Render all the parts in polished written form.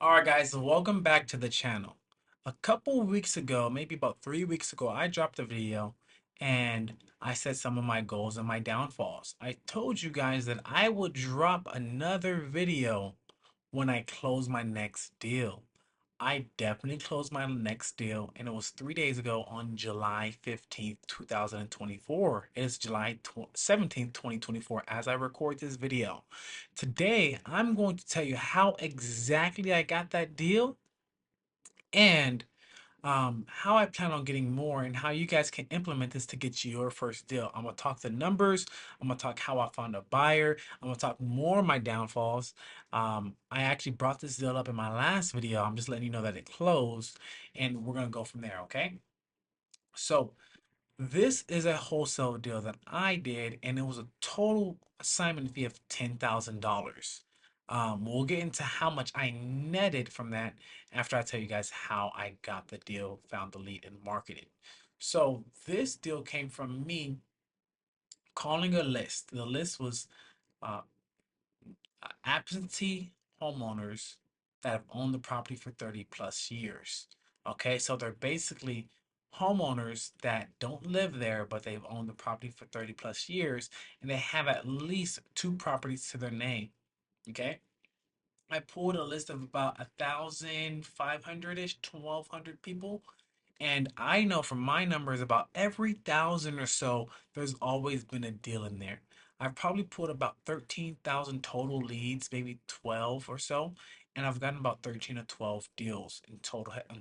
Alright guys, welcome back to the channel. A couple weeks ago, maybe about 3 weeks ago, I dropped a video and I said some of my goals and my downfalls. I told you guys that I would drop another video when I close my next deal. I definitely closed my next deal and it was 3 days ago on July 15th, 2024. It is July 17th, 2024 as I record this video. Today, I'm going to tell you how exactly I got that deal and how I plan on getting more and how you guys can implement this to get you your first deal. I'm gonna talk the numbers. I'm gonna talk how I found a buyer. I'm gonna talk more of my downfalls. I actually brought this deal up in my last video. I'm just letting you know that it closed, and we're gonna go from there. Okay. So this is a wholesale deal that I did, and it was a total assignment fee of $10,000. We'll get into how much I netted from that after I tell you guys how I got the deal, found the lead, and marketed. So this deal came from me calling a list. The list was uh, absentee homeowners that have owned the property for 30 plus years. Okay, so they're basically homeowners that don't live there, but they've owned the property for 30 plus years and they have at least two properties to their name. Okay, I pulled a list of about 1,500 ish, 1,200 people. And I know from my numbers, about every thousand or so, there's always been a deal in there. I've probably pulled about 13,000 total leads, maybe 12 or so, and I've gotten about 13 or 12 deals in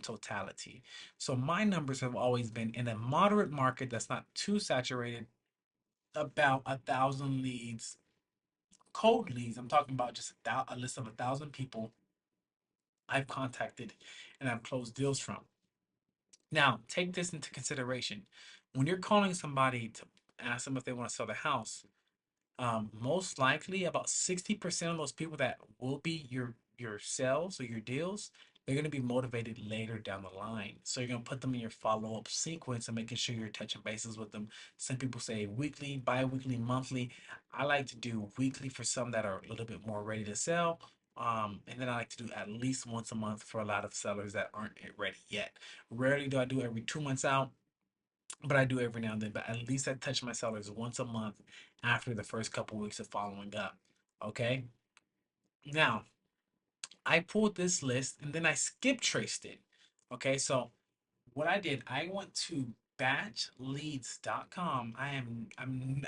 totality. So my numbers have always been in a moderate market that's not too saturated, about 1,000 leads, cold leads. I'm talking about just a list of 1,000 people I've contacted and I've closed deals from. Now, take this into consideration. When you're calling somebody to ask them if they want to sell the house, most likely about 60% of those people that will be your sales or your deals, they're going to be motivated later down the line. So you're going to put them in your follow-up sequence and making sure you're touching bases with them. Some people say weekly, bi-weekly, monthly. I like to do weekly for some that are a little bit more ready to sell. And then I like to do at least once a month for a lot of sellers that aren't ready yet. Rarely do I do every 2 months out, but I do every now and then. But at least I touch my sellers once a month after the first couple weeks of following up. Okay. Now, I pulled this list and then I skip traced it. Okay. So what I did, I went to batchleads.com. I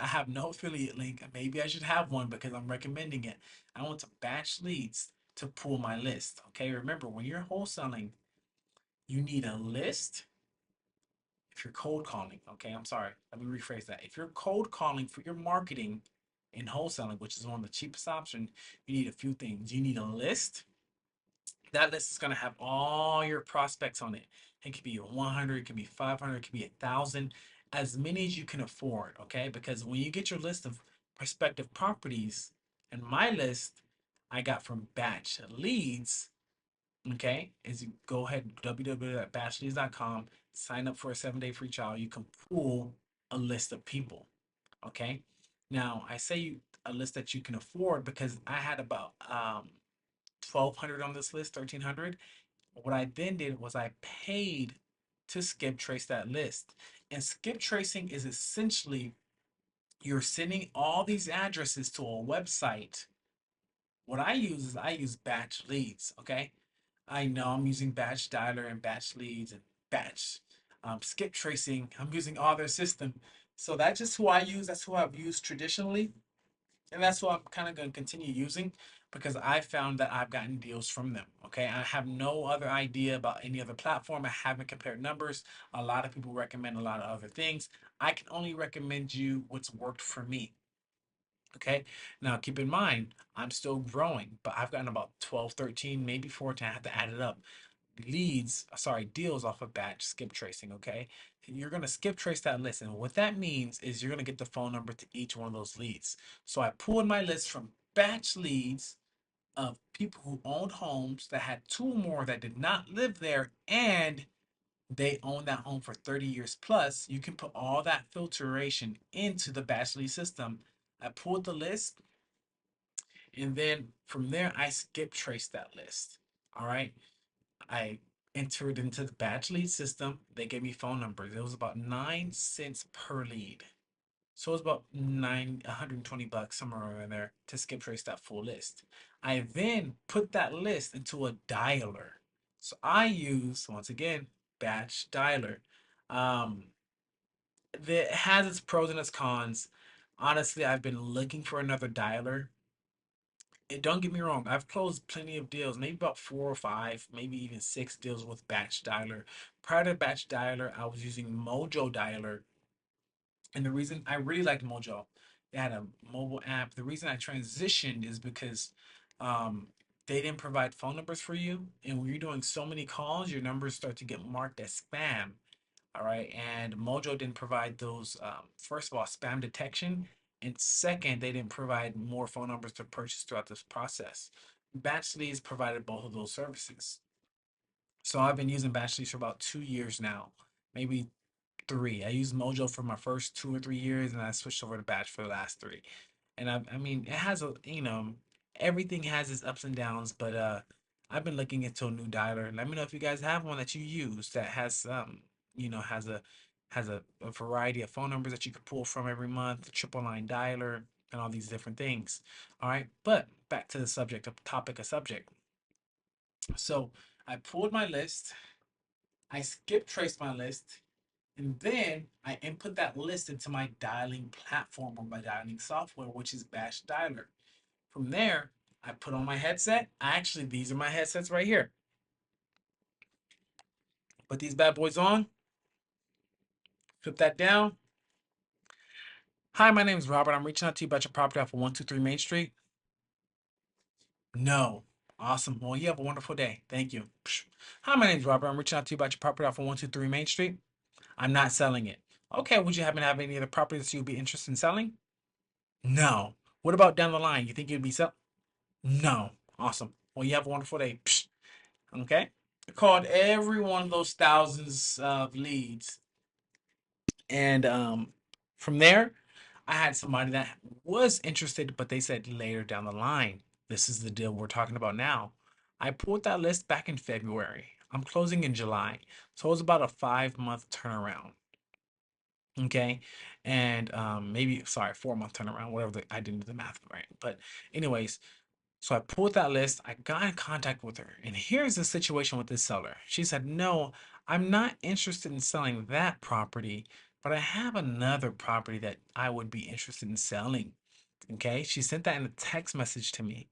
have no affiliate link. Maybe I should have one because I'm recommending it. I went to batch leads to pull my list. Okay. Remember, when you're wholesaling, you need a list. If you're cold calling, okay, I'm sorry, let me rephrase that. If you're cold calling for your marketing in wholesaling, which is one of the cheapest options, you need a few things. You need a list. That list is going to have all your prospects on it. It could be 100, it could be 500, it could be 1,000, as many as you can afford, okay? Because when you get your list of prospective properties, and my list I got from Batch Leads, okay, is you go ahead www.batchleads.com, sign up for a 7-day free trial. You can pull a list of people. Okay, now I say a list that you can afford because I had about 1,200 on this list, 1,300. What I then did was I paid to skip trace that list, and skip tracing is essentially you're sending all these addresses to a website. What I use is I use batch leads. Okay, I know I'm using batch dialer and batch leads and batch skip tracing. I'm using all their system. So that's just who I use. That's who I've used traditionally. And that's what I'm kind of going to continue using because I found that I've gotten deals from them. Okay. I have no other idea about any other platform. I haven't compared numbers. A lot of people recommend a lot of other things. I can only recommend you what's worked for me. Okay. Now keep in mind, I'm still growing, but I've gotten about 12, 13, maybe 14. I have to add it up deals off of batch skip tracing, okay? You're gonna skip trace that list, and what that means is you're gonna get the phone number to each one of those leads. So I pulled my list from batch leads of people who owned homes that had two more that did not live there and they own that home for 30 years plus. You can put all that filtration into the batch lead system. I pulled the list and then from there I skip traced that list. All right. I entered into the batch lead system. They gave me phone numbers. It was about 9 cents per lead. So it was about 120 bucks somewhere in there to skip trace that full list. I then put that list into a dialer. So I use, once again, batch dialer. Um, that has its pros and its cons. Honestly, I've been looking for another dialer. Don't get me wrong, I've closed plenty of deals, maybe about 4 or 5, maybe even 6 deals with batch dialer. Prior to batch dialer, I was using Mojo dialer. And the reason I really liked Mojo, they had a mobile app. The reason I transitioned is because um, they didn't provide phone numbers for you. And when you're doing so many calls, your numbers start to get marked as spam. All right. And Mojo didn't provide those, first of all, spam detection. And second, they didn't provide more phone numbers to purchase throughout this process. Batch Leads provided both of those services. So I've been using Batch Leads for about 2 years now, maybe three. I used Mojo for my first 2 or 3 years, and I switched over to Batch for the last three. And I mean, it has a, everything has its ups and downs, but I've been looking into a new dialer. Let me know if you guys have one that you use that has has a variety of phone numbers that you could pull from every month, the triple line dialer, and all these different things. All right, but back to the subject, of topic of subject. So I pulled my list, I skip traced my list, and then I input that list into my dialing platform or my dialing software, which is Bash Dialer. From there, I put on my headset. Actually, these are my headsets right here. Put these bad boys on, flip that down. Hi, my name is Robert. I'm reaching out to you about your property off of 123 Main Street. No. Awesome. Well, you have a wonderful day. Thank you. Hi, my name is Robert. I'm reaching out to you about your property off of 123 Main Street. I'm not selling it. Okay, would you happen to have any other properties you'd be interested in selling? No. What about down the line? You think you'd be sell? No. Awesome. Well, you have a wonderful day. Okay. I called every one of those thousands of leads. And from there, I had somebody that was interested, but they said later down the line. This is the deal we're talking about now. I pulled that list back in February. I'm closing in July. So it was about a 5 month turnaround. Okay. And maybe, sorry, 4 month turnaround, whatever I didn't do the math right. But, anyways, so I pulled that list. I got in contact with her. And here's the situation with this seller. She said, no, I'm not interested in selling that property, but I have another property that I would be interested in selling. Okay. She sent that in a text message to me.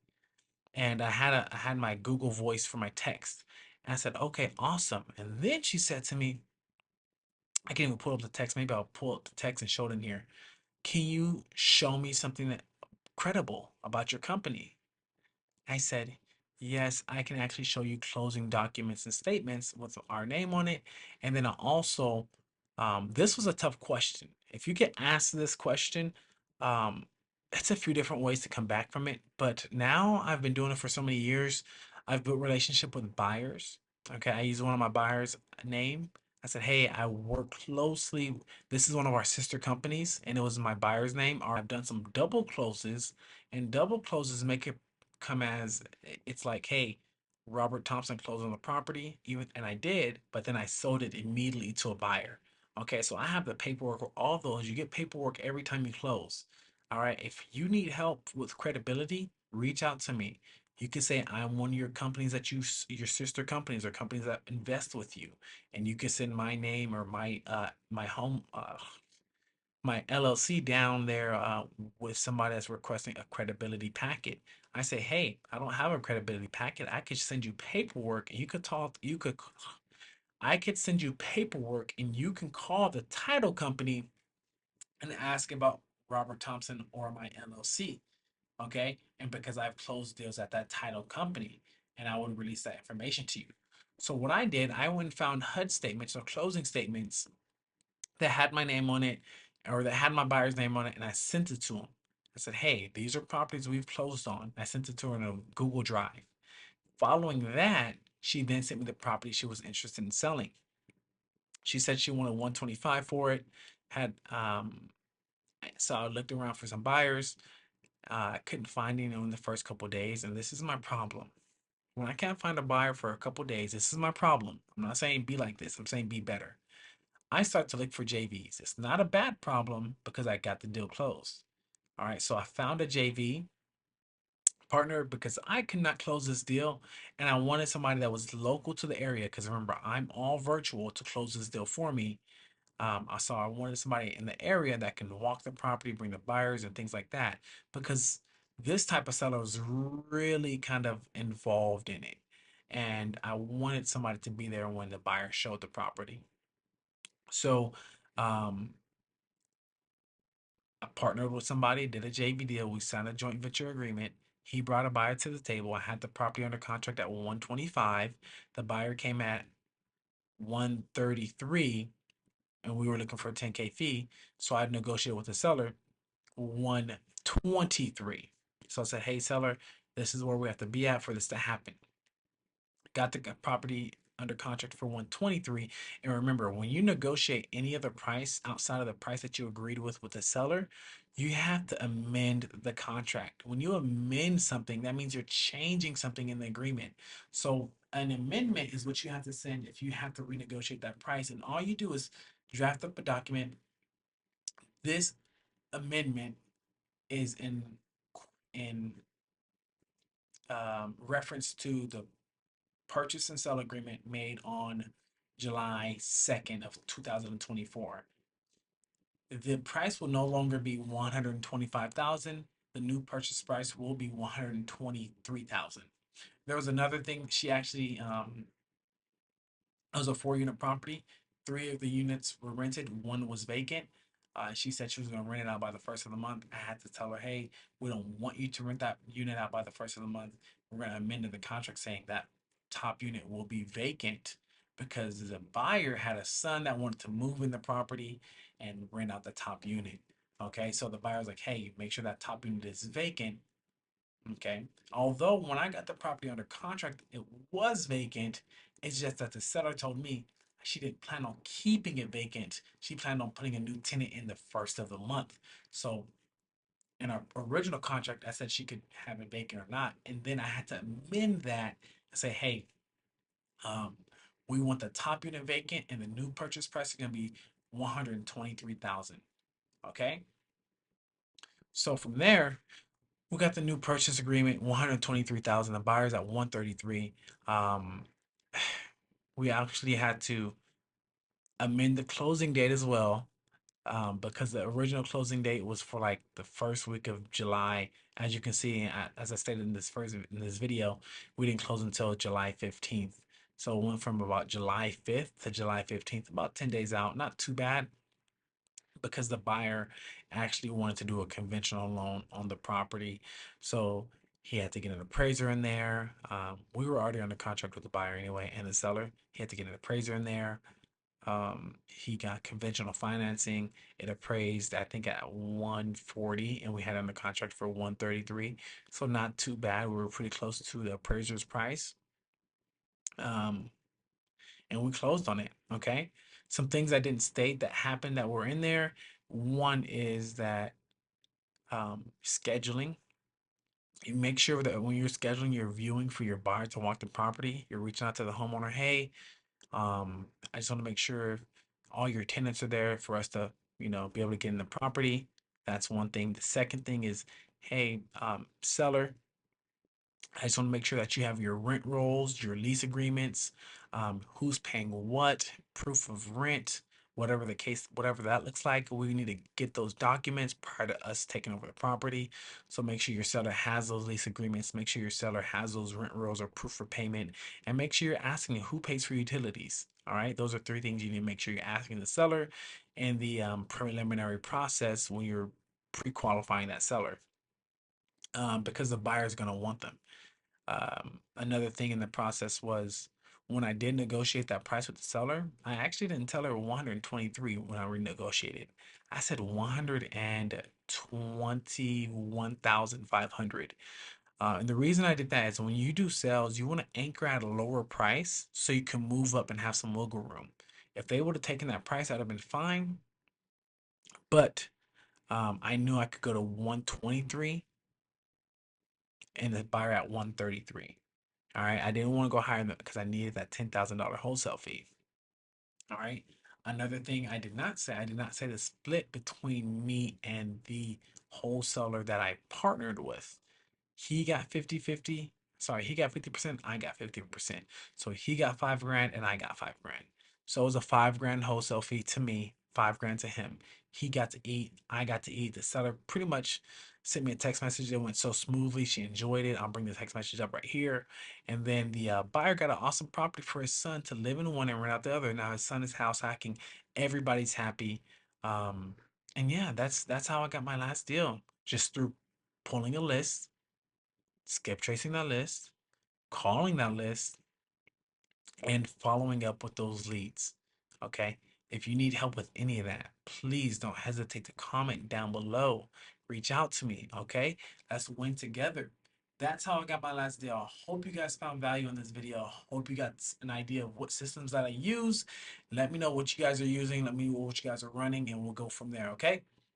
And I had my Google Voice for my text. And I said, okay, awesome. And then she said to me, I can't even pull up the text. Maybe I'll pull up the text and show it in here. Can you show me something that credible about your company? I said, yes, I can actually show you closing documents and statements with our name on it. And then I also, this was a tough question. If you get asked this question, um, it's a few different ways to come back from it. But now I've been doing it for so many years. I've built relationship with buyers. Okay, I use one of my buyers' name. I said, hey, I work closely. This is one of our sister companies, and it was my buyer's name. I've done some double closes, and double closes make it come as it's like, hey, Robert Thompson closed on the property, even and I did, but then I sold it immediately to a buyer. Okay, so I have the paperwork for all those. You get paperwork every time you close. All right, if you need help with credibility, reach out to me. You can say I'm one of your companies that your sister companies or companies that invest with you, and you can send my name or my home my LLC down there with somebody that's requesting a credibility packet. I say, hey, I don't have a credibility packet. I could send you paperwork and you could talk, I could send you paperwork and you can call the title company and ask about Robert Thompson or my LLC. Okay. And because I've closed deals at that title company and I would release that information to you. So what I did, I went and found HUD statements or closing statements that had my name on it or that had my buyer's name on it, and I sent it to him. I said, hey, these are properties we've closed on. I sent it to her in a Google Drive. Following that, she then sent me the property she was interested in selling. She said she wanted 125 for it. Had so I looked around for some buyers. I couldn't find any in the first couple of days, and this is my problem. When I can't find a buyer for a couple days, this is my problem. I'm not saying be like this. I'm saying be better. I start to look for JVs. It's not a bad problem because I got the deal closed. All right, so I found a JV partner because I could not close this deal, and I wanted somebody that was local to the area. Because remember, I'm all virtual to close this deal for me. I wanted somebody in the area that can walk the property, bring the buyers, and things like that. Because this type of seller is really kind of involved in it, and I wanted somebody to be there when the buyer showed the property. So, um, I partnered with somebody, did a JV deal. We signed a joint venture agreement. He brought a buyer to the table. I had the property under contract at 125. The buyer came at 133, and we were looking for a 10K fee. So I negotiated with the seller 123. So I said, hey, seller, this is where we have to be at for this to happen. Got the property under contract for 123. And remember, when you negotiate any other price outside of the price that you agreed with the seller, you have to amend the contract. When you amend something, that means you're changing something in the agreement. So an amendment is what you have to send if you have to renegotiate that price. And all you do is draft up a document. This amendment is in reference to the purchase and sell agreement made on July 2nd of 2024. The price will no longer be 125,000. The new purchase price will be 123,000. There was another thing she actually it was a 4 unit property. Three of the units were rented, one was vacant. She said she was going to rent it out by the first of the month. I had to tell her, hey, we don't want you to rent that unit out by the first of the month. We're going to amend the contract saying that top unit will be vacant because the buyer had a son that wanted to move in the property and rent out the top unit. Okay, so the buyer was like, hey, make sure that top unit is vacant. Okay. Although when I got the property under contract, it was vacant. It's just that the seller told me she didn't plan on keeping it vacant. She planned on putting a new tenant in the first of the month. So in our original contract, I said she could have it vacant or not. And then I had to amend that and say, hey, um, we want the top unit vacant and the new purchase price is gonna be 123,000. Okay. So from there, we got the new purchase agreement, 123,000. The buyer's at 133. Um, we actually had to amend the closing date as well, because the original closing date was for like the first week of July. As you can see, as I stated in this video, we didn't close until July 15th. So it went from about July 5th to July 15th, about 10 days out. Not too bad because the buyer actually wanted to do a conventional loan on the property. So he had to get an appraiser in there. We were already under contract with the buyer anyway and the seller. He had to get an appraiser in there. He got conventional financing. It appraised, I think, at 140, and we had under contract for 133. So not too bad. We were pretty close to the appraiser's price. Um, and we closed on it. Okay. Some things I didn't state that happened that were in there. One is that scheduling. You make sure that when you're scheduling your viewing for your buyer to walk the property, you're reaching out to the homeowner. Hey, I just want to make sure all your tenants are there for us to, be able to get in the property. That's one thing. The second thing is, hey, seller, I just want to make sure that you have your rent rolls, your lease agreements, who's paying what, proof of rent, whatever the case, whatever that looks like. We need to get those documents prior to us taking over the property. So make sure your seller has those lease agreements. Make sure your seller has those rent rolls or proof for payment, and make sure you're asking who pays for utilities. All right, those are three things you need to make sure you're asking the seller in the preliminary process when you're pre-qualifying that seller, because the buyer is going to want them. Another thing in the process was when I did negotiate that price with the seller, I actually didn't tell her 123 when I renegotiated. I said 121,500. And the reason I did that is when you do sales, you want to anchor at a lower price so you can move up and have some wiggle room. If they would have taken that price, I'd have been fine. But I knew I could go to 123 and the buyer at 133. All right. I didn't want to go higher than because I needed that $10,000 wholesale fee. All right. Another thing I did not say the split between me and the wholesaler that I partnered with. He got 50-50. Sorry, he got 50%, I got 50%. So he got 5 grand and I got 5 grand. So it was a 5 grand wholesale fee to me, 5 grand to him. He got to eat, I got to eat. The seller pretty much sent me a text message that went so smoothly. She enjoyed it. I'll bring the text message up right here. And then the buyer got an awesome property for his son to live in one and rent out the other. Now his son is house hacking. Everybody's happy. Um, and yeah, that's how I got my last deal. Just through pulling a list, skip tracing that list, calling that list, and following up with those leads. Okay. If you need help with any of that, please don't hesitate to comment down below. Reach out to me. Okay. Let's win together. That's how I got my last deal. I hope you guys found value in this video. Hope you got an idea of what systems that I use. Let me know what you guys are using. Let me know what you guys are running, and we'll go from there. Okay.